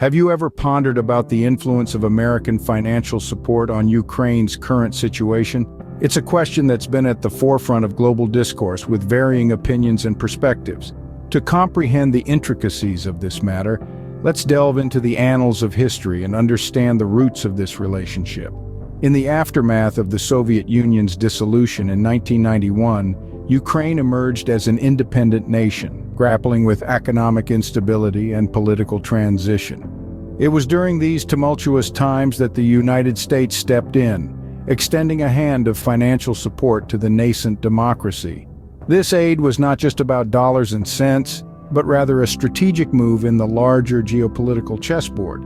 Have you ever pondered about the influence of American financial support on Ukraine's current situation? It's a question that's been at the forefront of global discourse with varying opinions and perspectives. To comprehend the intricacies of this matter, let's delve into the annals of history and understand the roots of this relationship. In the aftermath of the Soviet Union's dissolution in 1991, Ukraine emerged as an independent nation, grappling with economic instability and political transition. It was during these tumultuous times that the United States stepped in, extending a hand of financial support to the nascent democracy. This aid was not just about dollars and cents, but rather a strategic move in the larger geopolitical chessboard.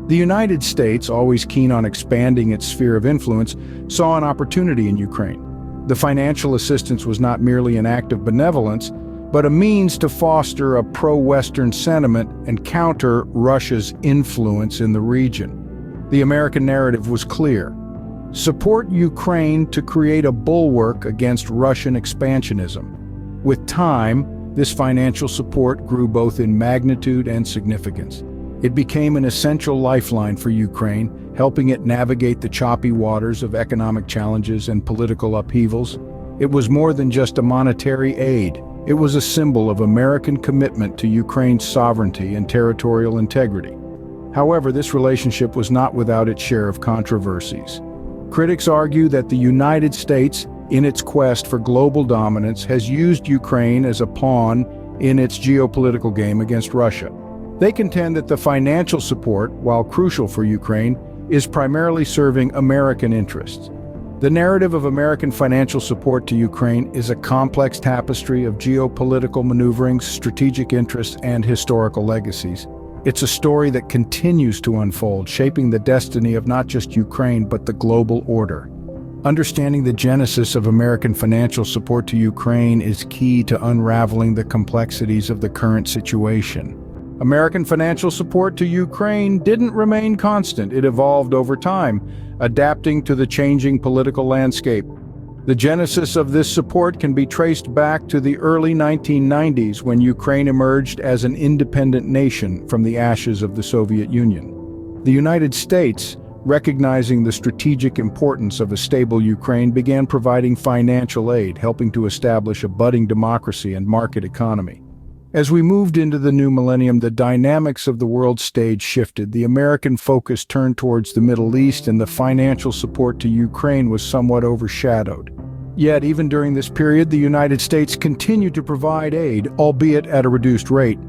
The United States, always keen on expanding its sphere of influence, saw an opportunity in Ukraine. The financial assistance was not merely an act of benevolence, but a means to foster a pro-Western sentiment and counter Russia's influence in the region. The American narrative was clear: support Ukraine to create a bulwark against Russian expansionism. With time, this financial support grew both in magnitude and significance. It became an essential lifeline for Ukraine, helping it navigate the choppy waters of economic challenges and political upheavals. It was more than just a monetary aid. It was a symbol of American commitment to Ukraine's sovereignty and territorial integrity. However, this relationship was not without its share of controversies. Critics argue that the United States, in its quest for global dominance, has used Ukraine as a pawn in its geopolitical game against Russia. They contend that the financial support, while crucial for Ukraine, is primarily serving American interests. The narrative of American financial support to Ukraine is a complex tapestry of geopolitical maneuverings, strategic interests, and historical legacies. It's a story that continues to unfold, shaping the destiny of not just Ukraine, but the global order. Understanding the genesis of American financial support to Ukraine is key to unraveling the complexities of the current situation. American financial support to Ukraine didn't remain constant. It evolved over time, adapting to the changing political landscape. The genesis of this support can be traced back to the early 1990s, when Ukraine emerged as an independent nation from the ashes of the Soviet Union. The United States, recognizing the strategic importance of a stable Ukraine, began providing financial aid, helping to establish a budding democracy and market economy. As we moved into the new millennium, the dynamics of the world stage shifted. The American focus turned towards the Middle East, and the financial support to Ukraine was somewhat overshadowed. Yet, even during this period, the United States continued to provide aid, albeit at a reduced rate.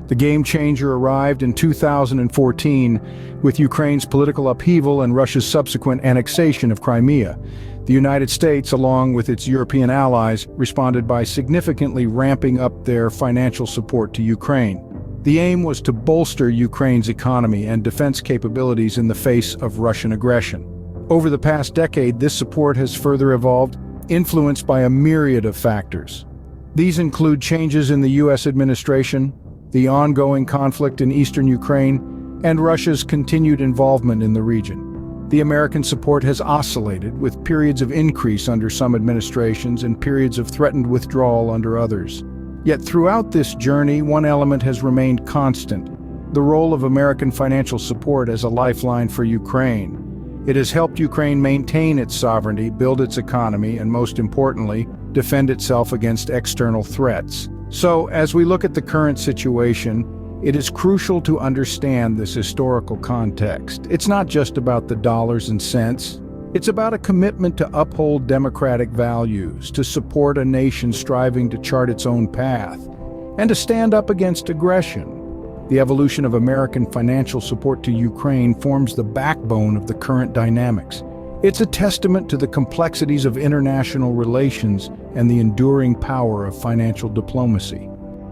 The game changer arrived in 2014 with Ukraine's political upheaval and Russia's subsequent annexation of Crimea. The United States, along with its European allies, responded by significantly ramping up their financial support to Ukraine. The aim was to bolster Ukraine's economy and defense capabilities in the face of Russian aggression. Over the past decade, this support has further evolved, influenced by a myriad of factors. These include changes in the U.S. administration, the ongoing conflict in eastern Ukraine, and Russia's continued involvement in the region. The American support has oscillated, with periods of increase under some administrations and periods of threatened withdrawal under others. Yet throughout this journey, one element has remained constant: the role of American financial support as a lifeline for Ukraine. It has helped Ukraine maintain its sovereignty, build its economy, and most importantly, defend itself against external threats. So, as we look at the current situation, it is crucial to understand this historical context. It's not just about the dollars and cents. It's about a commitment to uphold democratic values, to support a nation striving to chart its own path, and to stand up against aggression. The evolution of American financial support to Ukraine forms the backbone of the current dynamics. It's a testament to the complexities of international relations and the enduring power of financial diplomacy.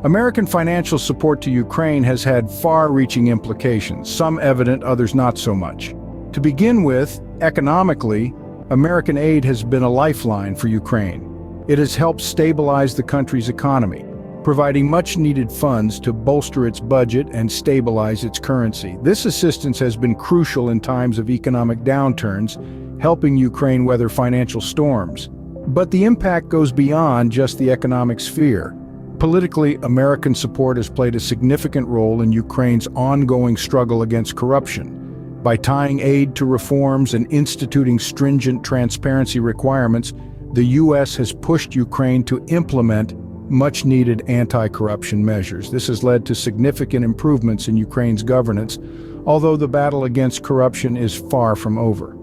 American financial support to Ukraine has had far-reaching implications, some evident, others not so much. To begin with, economically, American aid has been a lifeline for Ukraine. It has helped stabilize the country's economy, providing much-needed funds to bolster its budget and stabilize its currency. This assistance has been crucial in times of economic downturns, helping Ukraine weather financial storms. But the impact goes beyond just the economic sphere. Politically, American support has played a significant role in Ukraine's ongoing struggle against corruption. By tying aid to reforms and instituting stringent transparency requirements, the U.S. has pushed Ukraine to implement much-needed anti-corruption measures. This has led to significant improvements in Ukraine's governance, although the battle against corruption is far from over.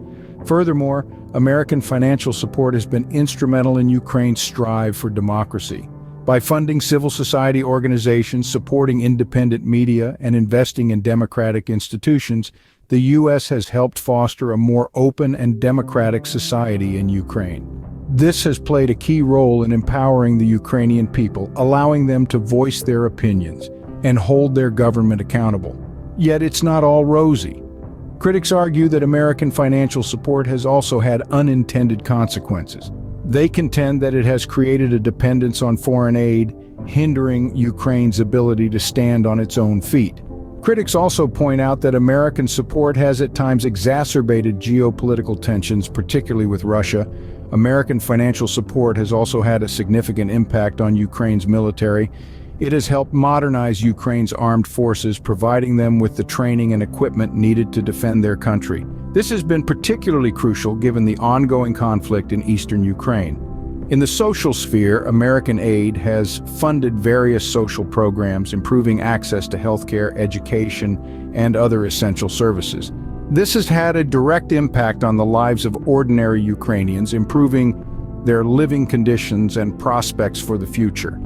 Furthermore, American financial support has been instrumental in Ukraine's strive for democracy. By funding civil society organizations, supporting independent media, and investing in democratic institutions, the U.S. has helped foster a more open and democratic society in Ukraine. This has played a key role in empowering the Ukrainian people, allowing them to voice their opinions and hold their government accountable. Yet it's not all rosy. Critics argue that American financial support has also had unintended consequences. They contend that it has created a dependence on foreign aid, hindering Ukraine's ability to stand on its own feet. Critics also point out that American support has at times exacerbated geopolitical tensions, particularly with Russia. American financial support has also had a significant impact on Ukraine's military. It has helped modernize Ukraine's armed forces, providing them with the training and equipment needed to defend their country. This has been particularly crucial given the ongoing conflict in eastern Ukraine. In the social sphere, American aid has funded various social programs, improving access to healthcare, education, and other essential services. This has had a direct impact on the lives of ordinary Ukrainians, improving their living conditions and prospects for the future.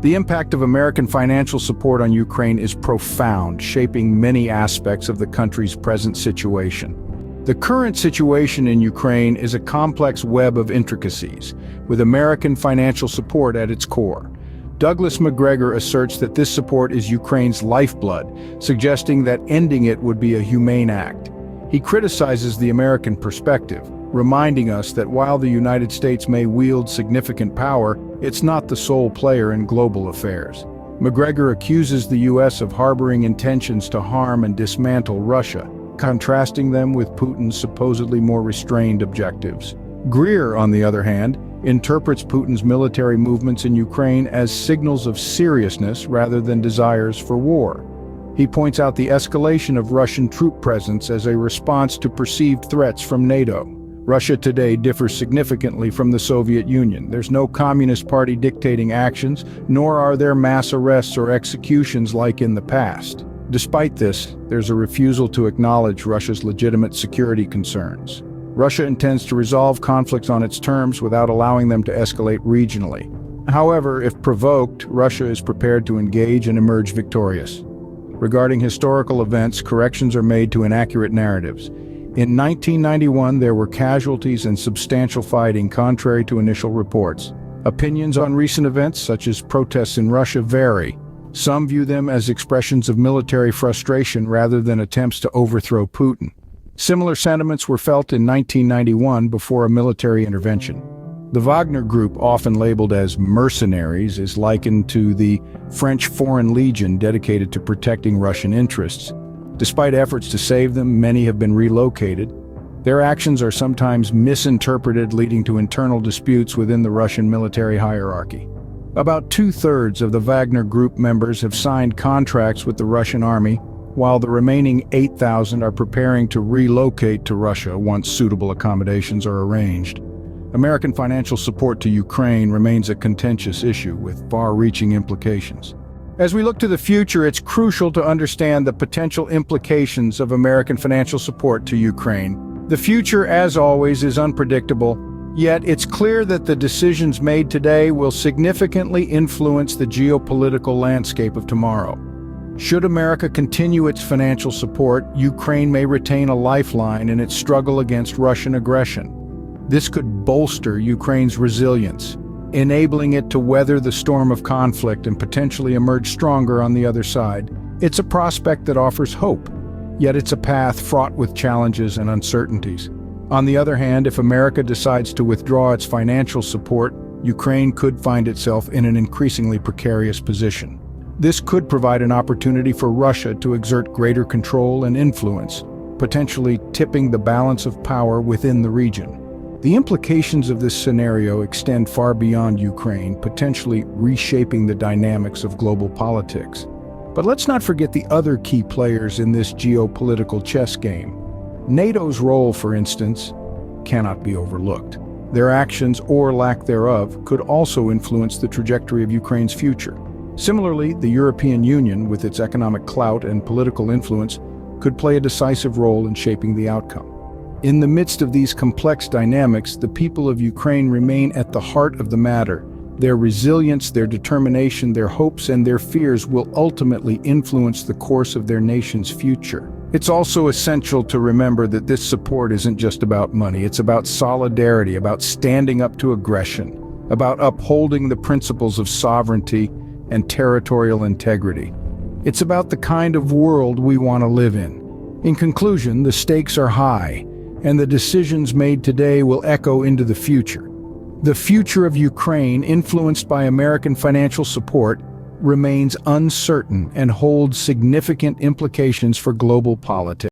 The impact of American financial support on Ukraine is profound, shaping many aspects of the country's present situation. The current situation in Ukraine is a complex web of intricacies, with American financial support at its core. Douglas Macgregor asserts that this support is Ukraine's lifeblood, suggesting that ending it would be a humane act. He criticizes the American perspective, reminding us that while the United States may wield significant power, it's not the sole player in global affairs. Macgregor accuses the U.S. of harboring intentions to harm and dismantle Russia, contrasting them with Putin's supposedly more restrained objectives. Greer, on the other hand, interprets Putin's military movements in Ukraine as signals of seriousness rather than desires for war. He points out the escalation of Russian troop presence as a response to perceived threats from NATO. Russia today differs significantly from the Soviet Union. There's no Communist Party dictating actions, nor are there mass arrests or executions like in the past. Despite this, there's a refusal to acknowledge Russia's legitimate security concerns. Russia intends to resolve conflicts on its terms without allowing them to escalate regionally. However, if provoked, Russia is prepared to engage and emerge victorious. Regarding historical events, corrections are made to inaccurate narratives. In 1991, there were casualties and substantial fighting, contrary to initial reports. Opinions on recent events, such as protests in Russia, vary. Some view them as expressions of military frustration rather than attempts to overthrow Putin. Similar sentiments were felt in 1991 before a military intervention. The Wagner Group, often labeled as mercenaries, is likened to the French Foreign Legion dedicated to protecting Russian interests. Despite efforts to save them, many have been relocated. Their actions are sometimes misinterpreted, leading to internal disputes within the Russian military hierarchy. About 2/3 of the Wagner Group members have signed contracts with the Russian army, while the remaining 8,000 are preparing to relocate to Russia once suitable accommodations are arranged. American financial support to Ukraine remains a contentious issue with far-reaching implications. As we look to the future, it's crucial to understand the potential implications of American financial support to Ukraine. The future, as always, is unpredictable, yet it's clear that the decisions made today will significantly influence the geopolitical landscape of tomorrow. Should America continue its financial support, Ukraine may retain a lifeline in its struggle against Russian aggression. This could bolster Ukraine's resilience, enabling it to weather the storm of conflict and potentially emerge stronger on the other side. It's a prospect that offers hope, yet it's a path fraught with challenges and uncertainties. On the other hand, if America decides to withdraw its financial support, Ukraine could find itself in an increasingly precarious position. This could provide an opportunity for Russia to exert greater control and influence, potentially tipping the balance of power within the region. The implications of this scenario extend far beyond Ukraine, potentially reshaping the dynamics of global politics. But let's not forget the other key players in this geopolitical chess game. NATO's role, for instance, cannot be overlooked. Their actions, or lack thereof, could also influence the trajectory of Ukraine's future. Similarly, the European Union, with its economic clout and political influence, could play a decisive role in shaping the outcome. In the midst of these complex dynamics, the people of Ukraine remain at the heart of the matter. Their resilience, their determination, their hopes, and their fears will ultimately influence the course of their nation's future. It's also essential to remember that this support isn't just about money. It's about solidarity, about standing up to aggression, about upholding the principles of sovereignty and territorial integrity. It's about the kind of world we want to live in. In conclusion, the stakes are high, and the decisions made today will echo into the future. The future of Ukraine, influenced by American financial support, remains uncertain and holds significant implications for global politics.